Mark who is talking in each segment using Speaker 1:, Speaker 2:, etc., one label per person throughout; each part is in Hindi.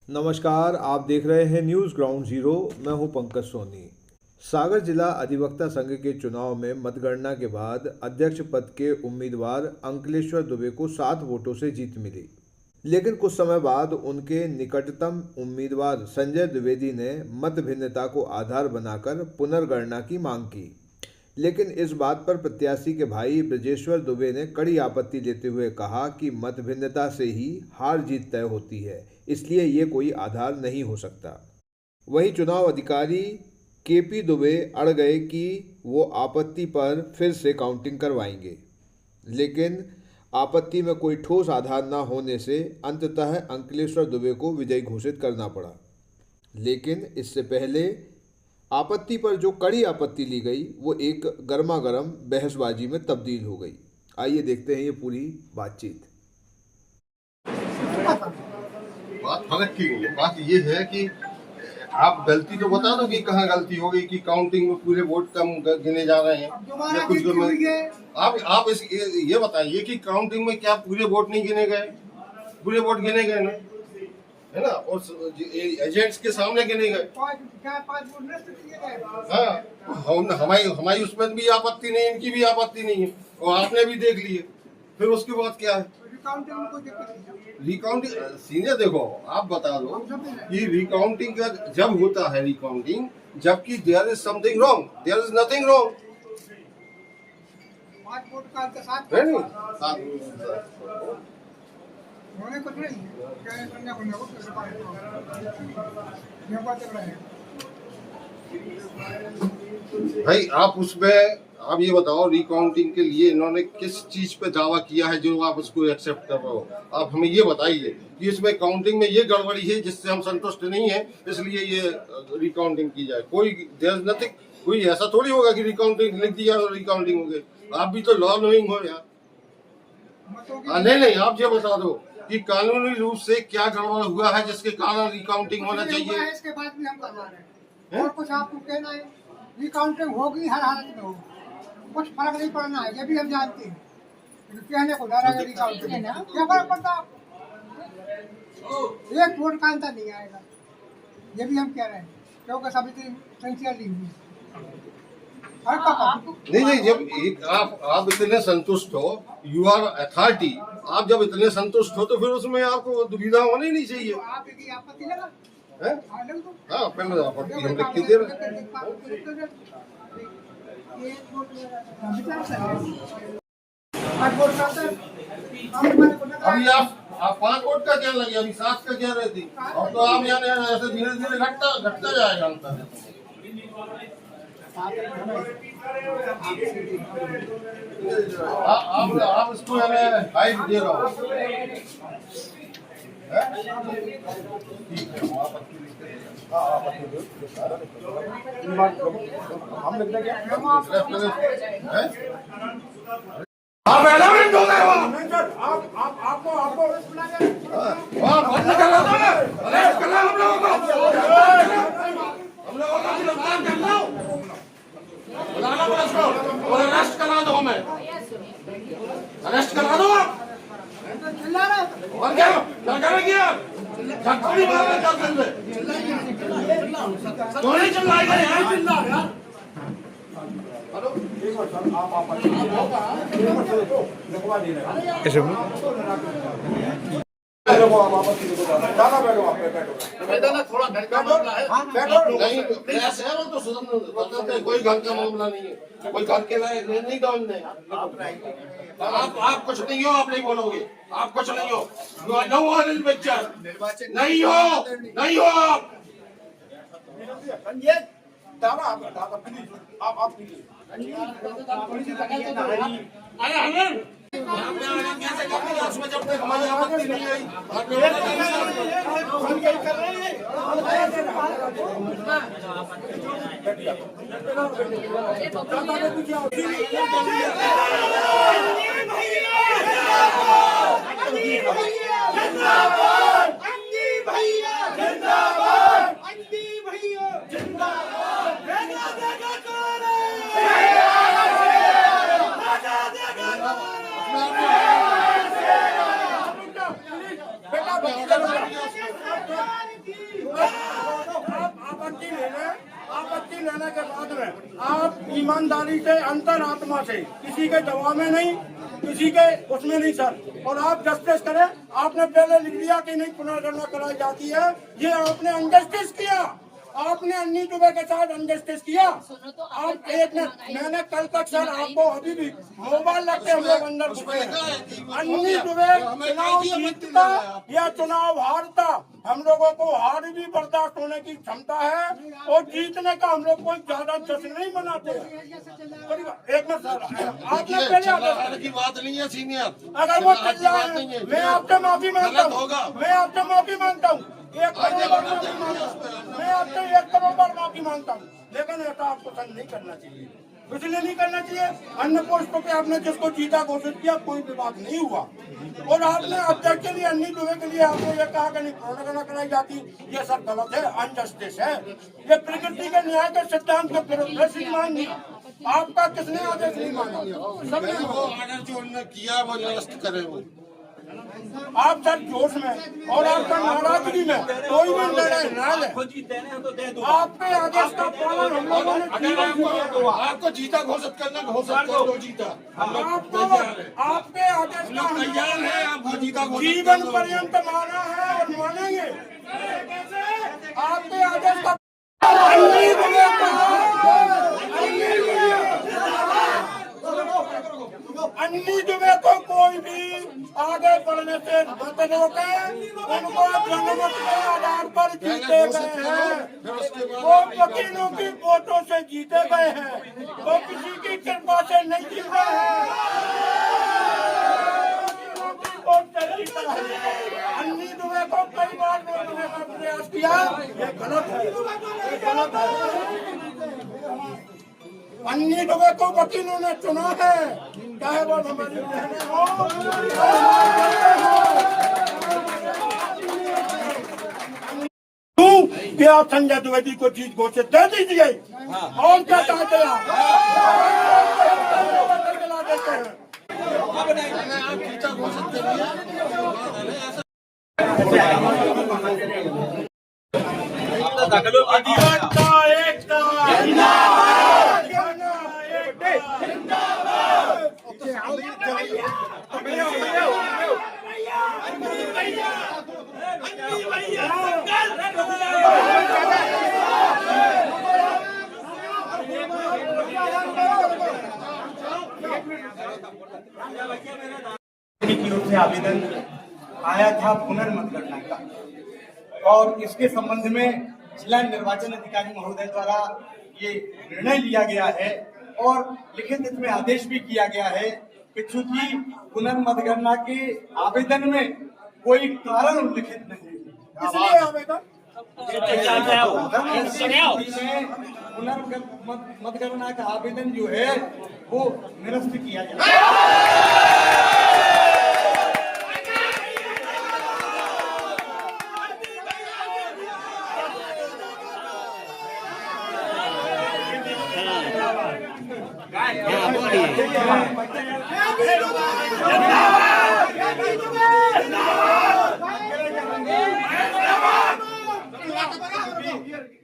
Speaker 1: नमस्कार, आप देख रहे हैं न्यूज़ ग्राउंड जीरो। मैं हूं पंकज सोनी। सागर जिला अधिवक्ता संघ के चुनाव में मतगणना के बाद अध्यक्ष पद के उम्मीदवार अंकलेश्वर दुबे को 7 वोटों से जीत मिली, लेकिन कुछ समय बाद उनके निकटतम उम्मीदवार संजय द्विवेदी ने मत भिन्नता को आधार बनाकर पुनर्गणना की मांग की। लेकिन इस बात पर प्रत्याशी के भाई ब्रजेश्वर दुबे ने कड़ी आपत्ति लेते हुए कहा कि मत भिन्नता से ही हार जीत तय होती है, इसलिए ये कोई आधार नहीं हो सकता। वहीं चुनाव अधिकारी केपी दुबे अड़ गए कि वो आपत्ति पर फिर से काउंटिंग करवाएंगे, लेकिन आपत्ति में कोई ठोस आधार न होने से अंततः अंकलेश्वर दुबे को विजयी घोषित करना पड़ा। लेकिन इससे पहले आपत्ति पर जो कड़ी आपत्ति ली गई वो एक गर्मागर्म बहसबाजी में तब्दील हो गई। आइए देखते हैं ये पूरी बातचीत।
Speaker 2: बात फर्क की है। बात ये है कि आप गलती तो बता दो कि कहाँ गलती हो गई, कि काउंटिंग में पूरे वोट कम गिने जा रहे हैं या कुछ आप ये बताइए कि काउंटिंग में क्या पूरे वोट नहीं गिने गए? पूरे वोट गिने गए ना, है ना, और एजेंट्स के सामने गिने गए। हाँ, हमारी उसमें भी आपत्ति नहीं, इनकी भी आपत्ति नहीं है, और आपने भी देख लिए। फिर उसके बाद क्या है? रिकाउंटिंग सीनियर देखो, आप बता दो कि रिकाउंटिंग का जब होता है रिकाउंटिंग, जबकि there is something wrong, there is nothing wrong. भाई आप उसमें आप ये बताओ, रिकाउंटिंग के लिए इन्होंने किस चीज पे दावा किया है जो आप उसको एक्सेप्ट कर रहे हो? आप हमें ये बताइए कि इसमें काउंटिंग में ये गड़बड़ी है जिससे हम संतुष्ट नहीं है, इसलिए ये रिकाउंटिंग की जाए। कोई देयर इज नथिंग, कोई ऐसा थोड़ी होगा कि रिकाउंटिंग लिख दिया और रिकाउंटिंग हो गई। आप भी तो लॉ नोइंग हो यार। नहीं, आप ये बता दो कि कानूनी रूप से क्या गड़बड़ हुआ है जिसके कारण रिकाउंटिंग होना चाहिए।
Speaker 3: इसके बाद भी हम करवा रहे हैं और कुछ आपको कहना है, रिकाउंटिंग होगी, हर हालत में होगी, कुछ फर्क नहीं पड़ना है, ये भी हम जानते हैं। कहने को डरा है रिकाउंटिंग, क्या फर्क पड़ता है? एक वोट का अंतर नहीं आएगा, ये भी हम कह रहे हैं, क्योंकि सभी संख्या ली हुई है।
Speaker 2: नहीं, जब आप इतने संतुष्ट हो, यू आर अथॉरिटी, आप जब इतने संतुष्ट हो तो फिर उसमें आपको दुविधा होनी नहीं चाहिए।
Speaker 3: आपत्ति लगा?
Speaker 2: हाँ, पहले आपत्ति हम लिख के दे रहे हैं। अभी आप 5 वोट का क्या लगे, अभी 7 का क्या रहे थी, और तो आप यानी ऐसे धीरे धीरे घटता जाएगा अंतर। आप इसको हाइट दे रहा हो। हम लिख देंगे अरेस्ट करा दो, हमें अरेस्ट करा दो। और क्या किया? झटकोड़ी मारने का करते तो नहीं चिल्लाएगा यार, चिल्ला यार। हेलो, आप ऐसे थोड़ा घर का मामला है, नहीं तो कोई घर का मामला नहीं है, कोई घर के लायक नहीं डालने। आप कुछ नहीं हो, आप नहीं बोलोगे, आप कुछ नहीं हो, नहीं हो आप। उसमें जब तक हमारी आपत्ति नहीं आई,
Speaker 4: ईमानदारी से, अंतरात्मा से, किसी के दबाव में नहीं, किसी के उसमें नहीं सर। और आप जस्टिस करें। आपने पहले लिख दिया कि नहीं पुनर्गणना कराई जाती है, ये आपने अनजस्टिस किया। आपने अन्नी दुबे के साथ अनजस्टिस किया। आप एक मैंने कल तक सर आपको अभी भी मोबाइल रख के हम लोग अंदर घुसे हैं। अन्नी दुबे चुनाव जीतता या चुनाव हारता, हम लोगों को हार भी बर्दाश्त होने की क्षमता है और जीतने का हम लोग कोई ज्यादा जश्न नहीं मनाते। एक मिनट सर, आपने पहले
Speaker 2: की बात नहीं है सीनियर,
Speaker 4: अगर वो चिल्ला है, मैं आपसे माफी मांगता हूँ, मैं आपसे माफी मांगता हूँ, 1 करोड़ बार माफी मांगता हूँ, मैं आपसे 1 करोड़ बार माफी मांगता हूँ। लेकिन ऐसा आपको सर नहीं करना चाहिए, इसलिए नहीं करना चाहिए। अन्य पोस्टों पे आपने जिसको जीता घोषित किया, कोई विवाद नहीं हुआ। और आपने अध्यक्ष के लिए, अन्नी दुबे के लिए आपने ये कहा कि नहीं पुनर्गणना कराई जाती, ये सब गलत है, अनजस्टिस है, ये प्रकृति के न्याय के सिद्धांत के विरुद्ध है। श्रीमान जी, आपका किसने आदेश नहीं माना? सबने
Speaker 2: वो ऑर्डर जो उन्होंने किया वो निरस्त करे। वो
Speaker 4: आप सर जोश में और आपका नाराजगी में कोई भी निर्णय न ले। आपके आदेश का पालन हम लोगों ने किया।
Speaker 2: आपको जीता घोषित करना, घोषित कर दो जीता।
Speaker 4: आपके आदेश का
Speaker 2: तैयार है, आप जीता
Speaker 4: जीवन पर्यंत माना है और मानेंगे। आपके आदेश का अन्नी दुबे को कोई भी आगे बढ़ने से मत रोके। उनको जनमत के आधार पर जीते गए हैं, वो वकीलों की वोटों से जीते गए हैं, वो किसी की कृपा से नहीं जीते हैं, अन्नी दुबे को कई बार रोकने का प्रयास किया, ये गलत है, ये गलत है। अन्नी दुबे को वकीलों ने चुना है, चाहे वो हमारी बहनें हो, कि आप संजय द्विवेदी को जीत घोषित दे दीजिए। और क्या चाहते हैं आप? देते हैं।
Speaker 2: आप जीता घोषित करिए।
Speaker 4: अधिवक्ता एकता
Speaker 5: की ओर से आवेदन आया था पुनर्मतगणना का, और इसके संबंध में जिला निर्वाचन अधिकारी महोदय द्वारा ये निर्णय लिया गया है और लिखित इसमें आदेश भी किया गया है कि चूंकि पुनर्मतगणना के आवेदन में कोई कारण उल्लिखित नहीं है,
Speaker 4: इसलिए आवेदन
Speaker 5: पुनर्मतगणना का आवेदन जो है वो निरस्त किया जाए।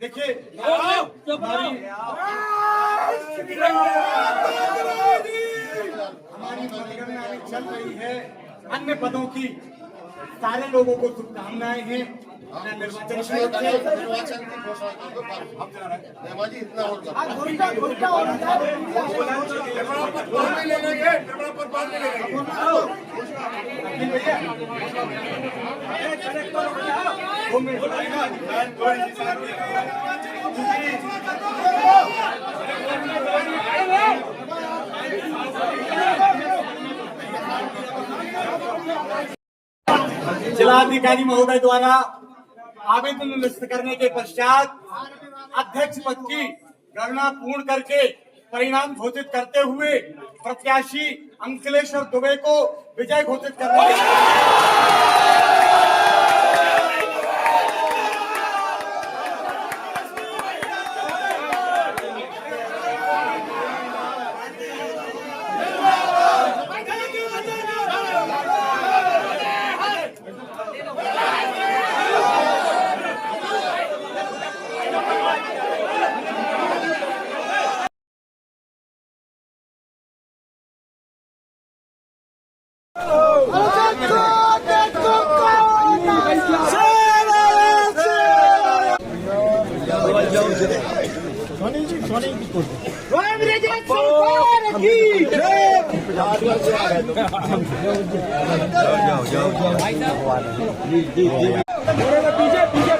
Speaker 5: देखिए हमारी मतगणना चल रही है, अन्य पदों की सारे लोगों को शुभकामनाएं हैं। निर्वाचन
Speaker 2: की घोषणा जी इतना
Speaker 5: जिलाधिकारी महोदय द्वारा आवेदन निरस्त करने के पश्चात अध्यक्ष पद की गणना पूर्ण करके परिणाम घोषित करते हुए प्रत्याशी अंकलेश्वर दुबे को विजय घोषित करने
Speaker 4: पीछे